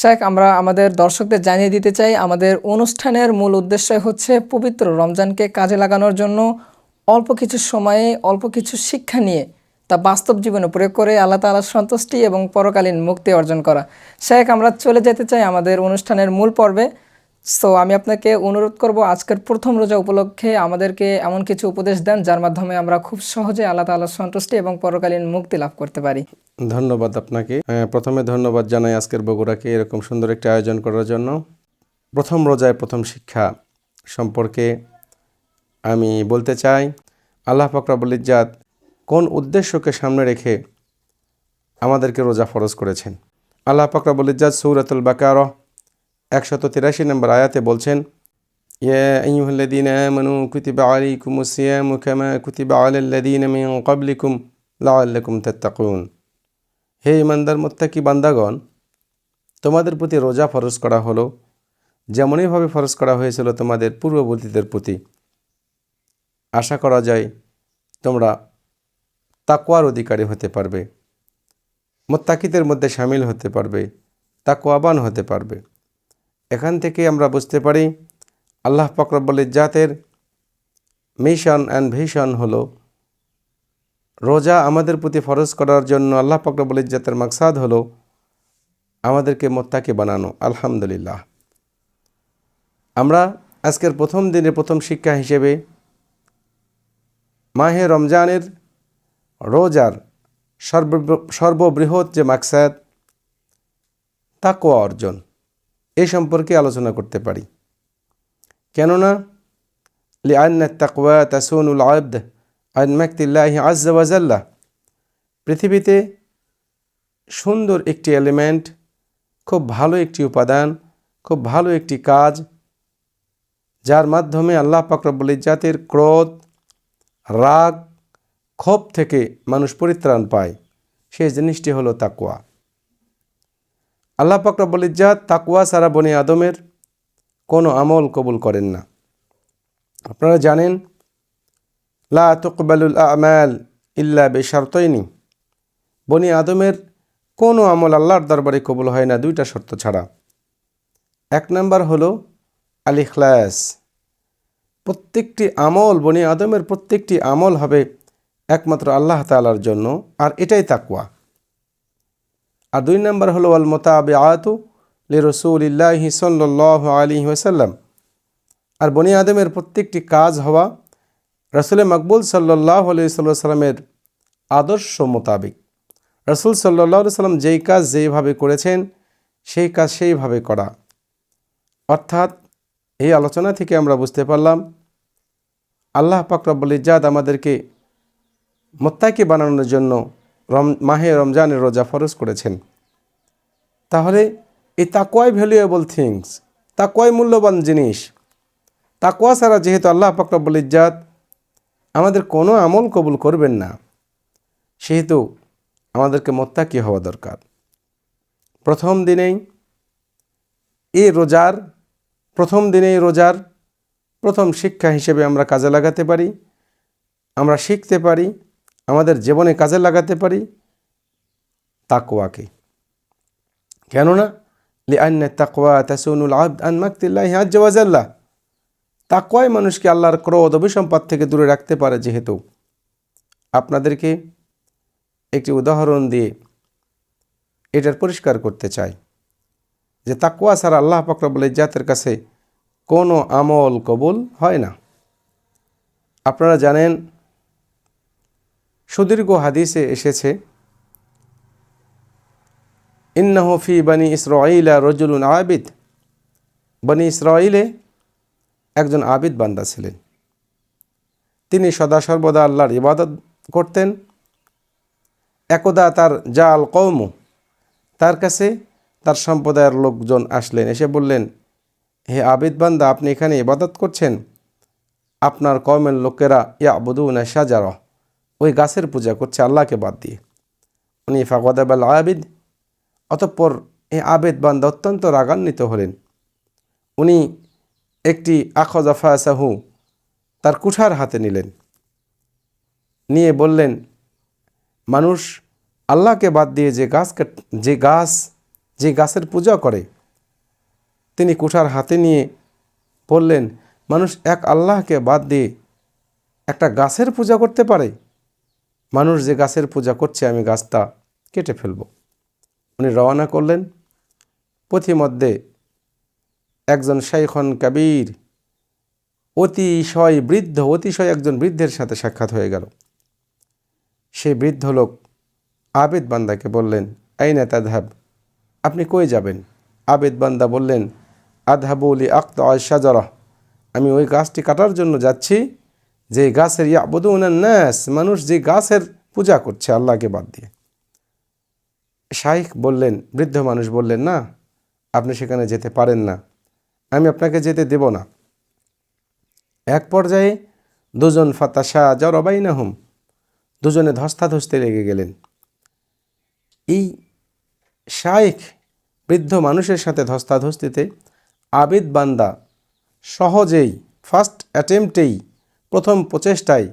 শেখ, আমরা আমাদের দর্শকদের জানিয়ে দিতে চাই আমাদের অনুষ্ঠানের মূল উদ্দেশ্য হচ্ছে পবিত্র রমজানকে কাজে লাগানোর জন্য অল্প কিছু সময়ে অল্প কিছু শিক্ষা নিয়ে তা বাস্তব জীবনে প্রয়োগ করে আল্লাহ তাআলার সন্তুষ্টি এবং পরকালীন মুক্তি অর্জন করা। শেখ, আমরা চলে যেতে চাই আমাদের অনুষ্ঠানের মূল পর্বে। সো আমি আপনাকে অনুরোধ করব আজকের প্রথম রোজা উপলক্ষে আমাদেরকে এমন কিছু উপদেশ দেন যার মাধ্যমে আমরা খুব সহজে আল্লাহ তাআলার সন্তুষ্টি এবং পরকালীন মুক্তি লাভ করতে পারি। ধন্যবাদ আপনাকে। প্রথমে ধন্যবাদ জানাই আজকের বগুড়াকে এরকম সুন্দর একটি আয়োজন করার জন্য। প্রথম রোজায় প্রথম শিক্ষা সম্পর্কে আমি বলতে চাই, আল্লাহ পাক রব্বুল ইজ্জাত কোন উদ্দেশ্যকে সামনে রেখে আমাদেরকে রোজা ফরজ করেছেন। আল্লাহ পাক রব্বুল ইজ্জাত সূরাতুল বাকারা 183 নম্বর আয়াতে বলছেন, ইয়া আইয়ুহাল্লাযীনা আমানু কুতিবা আলাইকুমুস সিয়ামু কামা কুতিবা আলাল্লাযীনা মিন ক্বাবলিকুম লাআল্লাকুম তাত্তাকুন। হে ইমানদার মুত্তাকি বান্দাগণ, তোমাদের প্রতি রোজা ফরজ করা হলো যেমনইভাবে ফরজ করা হয়েছিল তোমাদের পূর্ববর্তীদের প্রতি। আশা করা যায় তোমরা তাকওয়ার অধিকারী হতে পারবে, মুত্তাকিদের মধ্যে শামিল হতে পারবে, তাকওয়াবান হতে পারবে। এখান থেকে আমরা বুঝতে পারি আল্লাহ পাক রব্বুল ইজ্জাতের মিশন অ্যান্ড ভিশন হলো রোজা আমাদের প্রতি ফরজ করার জন্য আল্লাহ পাক রব্বুল ইজ্জাতের মাকসাদ হলো আমাদেরকে মুত্তাকি বানানো। আলহামদুলিল্লাহ, আমরা আজকের প্রথম দিনের প্রথম শিক্ষা হিসেবে মাহে রমজানের রোজার সর্ববৃহৎ যে মাকসাদ তাকওয়া অর্জন, এই সম্পর্কে আলোচনা করতে পারি। কেননা লিআন্না তাকওয়া তাসুনুল আবদ আন মাকতিল্লাহি আযজা ওয়া জাল্লা, পৃথিবীতে সুন্দর একটি এলিমেন্ট, খুব ভালো একটি উপাদান, খুব ভালো একটি কাজ, যার মাধ্যমে আল্লাহ পাক রব্বুল ইজ্জাতের ক্রোধ, রাগ, ক্ষোভ থেকে মানুষ পরিত্রাণ পায়, সেই জিনিসটি হলো তাকওয়া। আল্লাহ পাক রব্বুল ইজ্জাত তাকওয়া ছাড়া বনি আদমের কোনো আমল কবুল করেন না। আপনারা জানেন, লা তুকবালুল আমাল ইল্লা বিশারতাইনি, বনি আদমের কোনো আমল আল্লাহর দরবারে কবুল হয় না দুইটা শর্ত ছাড়া। এক নাম্বার হলো আল ইখলাস, প্রত্যেকটি আমল, বনি আদমের প্রত্যেকটি আমল হবে একমাত্র আল্লাহ তাআলার জন্য, আর এটাই তাকওয়া। আর দুই নাম্বার হলো আল মুতাবিআতু লিরাসূলিল্লাহি সাল্লাল্লাহু আলাইহি ওয়াসাল্লাম, আর বনি আদমের প্রত্যেকটি কাজ হওয়া রাসূল মকবুল সাল্লাল্লাহু আলাইহি ওয়াসাল্লামের আদর্শ মোতাবেক। রাসূল সাল্লাল্লাহু আলাইহি ওয়াসাল্লাম যেই কাজ যেইভাবে করেছেন সেই কাজ সেইভাবে করা। অর্থাৎ এই আলোচনা থেকে আমরা বুঝতে পারলাম আল্লাহ পাক রব্বুল ইজ্জাত আমাদেরকে মুত্তাকি বানানোর জন্য মাহে রমজানের রোজা ফরজ করেছেন। তাহলে এই তাকওয়াই ভ্যালুয়েবল থিংস, তাকওয়াই মূল্যবান জিনিস। তাকওয়া ছাড়া যেহেতু আল্লাহ পাক রব্বুল ইজ্জাত আমাদের কোনো আমল কবুল করবেন না, সেহেতু আমাদেরকে মুত্তাকি হওয়া দরকার। প্রথম দিনেই রোজার প্রথম শিক্ষা হিসেবে আমরা কাজে লাগাতে পারি, আমরা শিখতে পারি, আমাদের জীবনে কাজে লাগাতে পারি তাকওয়াকে। কেননা লিআন্না তাকওয়া তাসুনুল আবদ আন মাকতিল্লাহি আযজা ওয়া জাল্লা, তাকওয়াই মানুষকে আল্লাহর ক্রোধ অভিসম্পাত থেকে দূরে রাখতে পারে। যেহেতু আপনাদেরকে একটি উদাহরণ দিয়ে এটার পরিষ্কার করতে চাই যে তাকওয়া ছাড়া আল্লাহ পাক রব্বুল ইজ্জাতের কাছে কোনো আমল কবুল হয় না। আপনারা জানেন, সুদীর্ঘ হাদিসে এসেছে, ইন্নাহু ফি বনি ইসরাঈলা রাজুলুন আবিদ, বনি ইসরাঈলে একজন আবিদ বান্দা ছিলেন। তিনি সদা সর্বদা আল্লাহর ইবাদত করতেন। একদা তার জাল কওমু, তার কাছে তার সম্প্রদায়ের লোকজন আসলেন, এসে বললেন, হে আবিদ বান্দা, আপনি এখানে ইবাদত করছেন, আপনার কওমের লোকেরা ইয়াবুদুনা শাজারা, ওই গাছের পূজা করছে আল্লাহকে বাদ দিয়ে। উনি ফাগাদাবাল আবিদ, অতঃপর এই আবিদ বান্দা অত্যন্ত রাগান্বিত হলেন। উনি একটি আখযা ফাসাহু, তার কুঠার হাতে নিলেন, নিয়ে বললেন, মানুষ আল্লাহকে বাদ দিয়ে যে গাছের পূজা করে তিনি কুঠার হাতে নিয়ে বললেন, মানুষ এক আল্লাহকে বাদ দিয়ে একটা গাছের পূজা করতে পারে? মানুষ যে গাছের পূজা করছে আমি গাছটা কেটে ফেলব। উনি রওনা করলেন। পথিমধ্যে একজন শাইখুন কাবীর, অতিশয় একজন বৃদ্ধের সাথে সাক্ষাৎ হয়ে গেল। সেই বৃদ্ধ লোক আবেদ বান্দাকে বললেন, আইনা তাযহাব, আপনি কই যাবেন? আবেদ বান্দা বললেন, আযহাবু লিআকতাআ শাজারাহ, আমি ওই গাছটি কাটার জন্য যাচ্ছি যে গাছের ইয়াবুদুনান নাস, মানুষ যে গাছের পূজা করছে আল্লাহকে বাদ দিয়ে। শাইখ বললেন, বৃদ্ধ মানুষ বললেন, না, আপনি সেখানে যেতে পারেন না, আমি আপনাকে যেতে দেব না। এক পর্যায়ে দুজন ফাতাশাজারা বাইনাহুম, দুজনে ধস্তাধস্তি লেগে গেলেন। এই শাইখ বৃদ্ধ মানুষের সাথে ধস্তাধস্তিতে আবিদ বান্দা সহজেই ফার্স্ট অ্যাটেম্পটেই, প্রথম প্রচেষ্টায়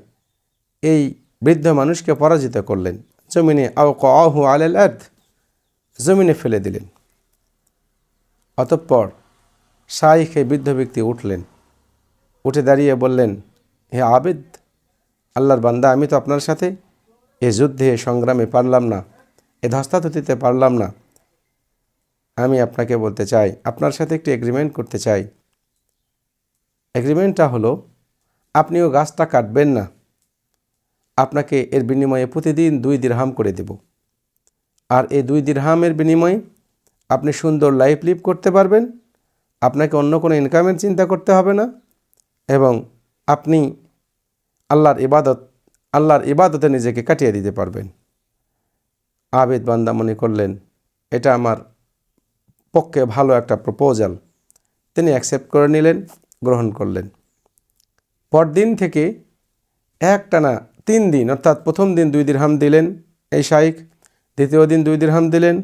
এই বৃদ্ধ মানুষকে পরাজিত করলেন। জমিনে আওকাআহু আলাল আরদ, জমিনে ফেলে দিলেন। অতঃপর শাইখ এই বৃদ্ধ ব্যক্তি উঠলেন, উঠে দাঁড়িয়ে বললেন, হে আবেদ, আল্লাহর বান্দা, আমি তো আপনার সাথে এ যুদ্ধে সংগ্রামে পারলাম না, এ ধস্তাধস্তিতে পারলাম না। আমি আপনাকে বলতে চাই, আপনার সাথে একটি এগ্রিমেন্ট করতে চাই। এগ্রিমেন্টটা হলো, আপনিও গাছটা কাটবেন না, আপনাকে এর বিনিময়ে প্রতিদিন 2 দিরহাম করে দেব। আর এই 2 দিরহামের বিনিময়ে আপনি সুন্দর লাইফ লিভ করতে পারবেন, আপনাকে অন্য কোনো ইনকামের চিন্তা করতে হবে না, এবং আপনি আল্লাহর ইবাদতে নিজেকে কাটিয়ে দিতে পারবেন। আবেদ বান্দা মনে করলেন, এটা আমার পক্ষে ভালো একটা প্রপোজাল। তিনি অ্যাকসেপ্ট করে নিলেন, গ্রহণ করলেন। পরদিন থেকে একটানা 3 দিন, অর্থাৎ প্রথম দিন 2 দিরহাম দিলেন এই শাইখ, দ্বিতীয় দিন 2 দিরহাম দিলেন,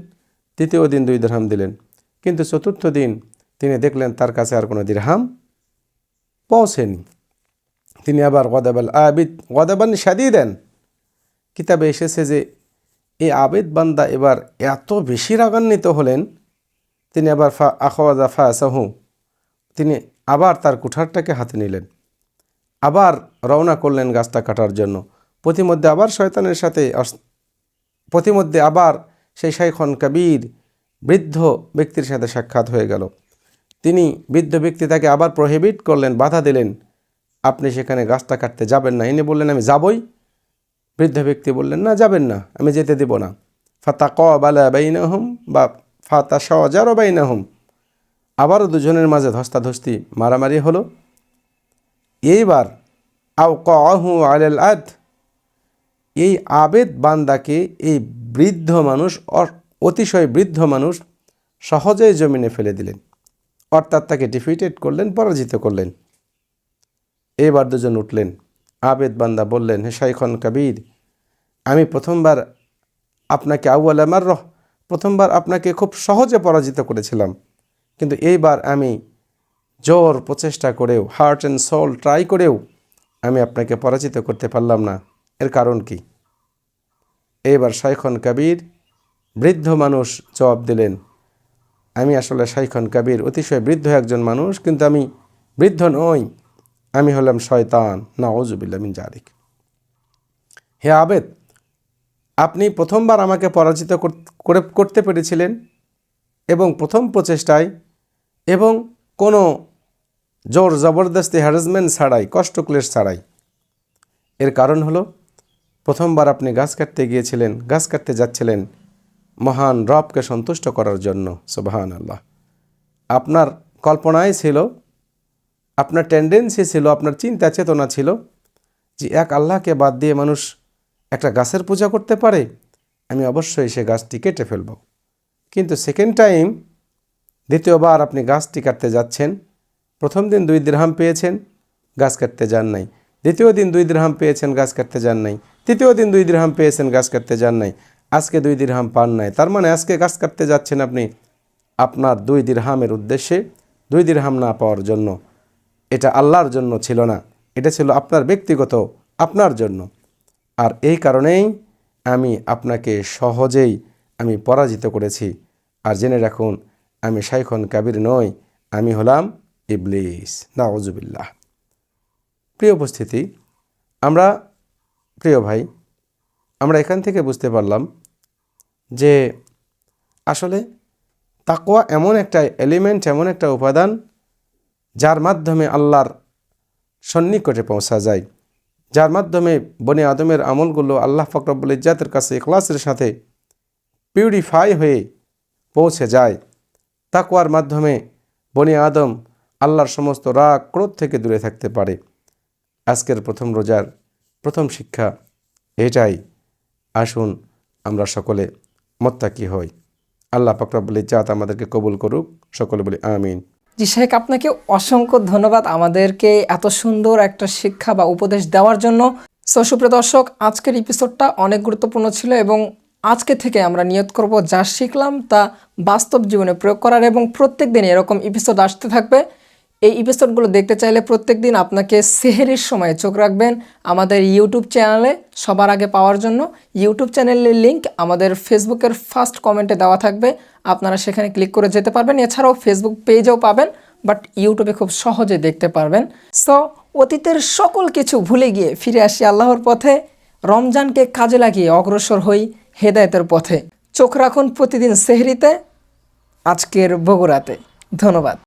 তৃতীয় দিন 2 দিরহাম দিলেন। কিন্তু চতুর্থ দিন তিনি দেখলেন তার কাছে আর কোনো দিরহাম পৌঁছেনি। তিনি আবার গদাবাল আবিদ গদাবান শাদীদান, কিতাবে এসেছে যে এই আবেদ বান্দা এবার এত বেশি রাগান্বিত হলেন, তিনি আবার আখওয়াজা ফাসাহু, তিনি আবার তার কুঠারটাকে হাতে নিলেন, আবার রওনা করলেন গাছটা কাটার জন্য। পথিমধ্যে আবার সেই শাইখুন কাবীর বৃদ্ধ ব্যক্তির সাথে সাক্ষাৎ হয়ে গেল। তিনি বৃদ্ধ ব্যক্তি তাকে আবার প্রহিবিট করলেন, বাধা দিলেন, আপনি সেখানে গাছটা কাটতে যাবেন না। ইনি বললেন, আমি যাবই। বৃদ্ধ ব্যক্তি বললেন, না, যাবেন না, আমি যেতে দেব না। ফাতাকাবালা বাইনাহুম বা ফাতাশাজারা বাইনাহুম, আবারও দুজনের মাঝে ধস্তাধস্তি, মারামারি হলো। এইবার আওকাআহু আলাল আরদ, এই আবেদ বান্দাকে এই বৃদ্ধ মানুষ, অতিশয় বৃদ্ধ মানুষ সহজেই জমিনে ফেলে দিলেন, অর্থাৎ তাকে ডিফিটেড করলেন, পরাজিত করলেন। এবার দুজন উঠলেন। আবেদ বান্দা বললেন, হে শাইখুন কাবীর, আমি প্রথমবার আপনাকে খুব সহজে পরাজিত করেছিলাম, কিন্তু এইবার আমি জোর প্রচেষ্টা করেও, হার্ট অ্যান্ড সোল ট্রাই করেও আমি আপনাকে পরাজিত করতে পারলাম না। এর কারণ কি? এইবার শাইখুন কাবীর বৃদ্ধ মানুষ জবাব দিলেন, আমি আসলে শাইখুন কাবীর, অতিশয় বৃদ্ধ একজন মানুষ, কিন্তু আমি বৃদ্ধ নই, আমি হলাম শয়তান, নাউযুবিল্লাহ মিন যালিক। হে আবেদ, আপনি প্রথমবার আমাকে পরাজিত করতে পেরেছিলেন, এবং প্রথম প্রচেষ্টায়, এবং কোনো জোর জবরদস্তি, হ্যারাসমেন্ট ছাড়াই, কষ্ট ক্লেশ ছাড়াই। এর কারণ হলো, প্রথমবার আপনি গাছ কাটতে যাচ্ছিলেন মহান রবকে সন্তুষ্ট করার জন্য। সুবহানাল্লাহ। আপনার কল্পনায় ছিল, আপনার টেন্ডেন্সি ছিল, আপনার চিন্তা চেতনা ছিল যে এক আল্লাহকে বাদ দিয়ে মানুষ একটা গাছের পূজা করতে পারে, আমি অবশ্যই সে গাছটি কেটে ফেলব। কিন্তু সেকেন্ড টাইম, দ্বিতীয়বার আপনি গাছটি কাটতে যাচ্ছেন, প্রথম দিন 2 দিরহাম পেয়েছেন, গাছ কাটতে যান নাই। দ্বিতীয় দিন 2 দিরহাম পেয়েছেন, গাছ কাটতে যান নাই। তৃতীয় দিন 2 দিরহাম পেয়েছেন, গাছ কাটতে যান নাই। আজকে 2 দিরহাম পান নাই, তার মানে আজকে গাছ কাটতে যাচ্ছেন আপনি আপনার 2 দিরহামের উদ্দেশ্যে, 2 দিরহাম না পাওয়ার জন্য। এটা আল্লাহর জন্য ছিল না, এটা ছিল আপনার ব্যক্তিগত, আপনার জন্য। আর এই কারণেই আমি আপনাকে সহজেই পরাজিত করেছি। আর জেনে রাখুন, আমি শাইখুন কাবীর নই, আমি হলাম ইবলিস, নাউজুবিল্লাহ। প্রিয় উপস্থিতি, প্রিয় ভাই, আমরা এখান থেকে বুঝতে পারলাম যে আসলে তাকওয়া এমন একটা এলিমেন্ট, এমন একটা উপাদান যার মাধ্যমে আল্লাহর সন্নিকটে পৌঁছা যায়, যার মাধ্যমে বনি আদমের আমলগুলো আল্লাহ পাক রব্বুল ইজ্জাতের কাছে ইখলাসের সাথে পিউরিফাই হয়ে পৌঁছে যায়। তাকওয়ার মাধ্যমে বনি আদম আল্লাহর সমস্ত রাগ ক্রোধ থেকে দূরে থাকতে পারে। আজকের প্রথম রোজার প্রথম শিক্ষা এটাই। আসুন আমরা সকলে মুত্তাকি হই। আল্লাহ পাক রব্বুল ইজ্জাত আমাদেরকে কবুল করুক। সকলে বলি আমিন। জি শেখ, আপনাকে অসংখ্য ধন্যবাদ আমাদেরকে এত সুন্দর একটা শিক্ষা বা উপদেশ দেওয়ার জন্য। সুপ্রিয় দর্শক, আজকের এপিসোডটা অনেক গুরুত্বপূর্ণ ছিল এবং আজকে থেকে আমরা নিয়ত করব যা শিখলাম তা বাস্তব জীবনে প্রয়োগ করার, এবং প্রত্যেক দিন এরকম এপিসোড আসতে থাকবে। এই এপিসোডগুলো দেখতে চাইলে প্রত্যেক দিন আপনাকে সেহরির সময় চোখ রাখবেন আমাদের ইউটিউব চ্যানেলে সবার আগে পাওয়ার জন্য। ইউটিউব চ্যানেলের লিঙ্ক আমাদের ফেসবুকের ফার্স্ট কমেন্টে দেওয়া থাকবে, আপনারা সেখানে ক্লিক করে যেতে পারবেন। এছাড়াও ফেসবুক পেজেও পাবেন, বাট ইউটিউবে খুব সহজে দেখতে পারবেন। সো অতীতের সকল কিছু ভুলে গিয়ে ফিরে আসি আল্লাহর পথে, রমজানকে কাজে লাগিয়ে অগ্রসর হই হেদায়েতের পথে। চোখ রাখুন প্রতিদিন সেহরিতে, আজকের বগুড়াতে। ধন্যবাদ।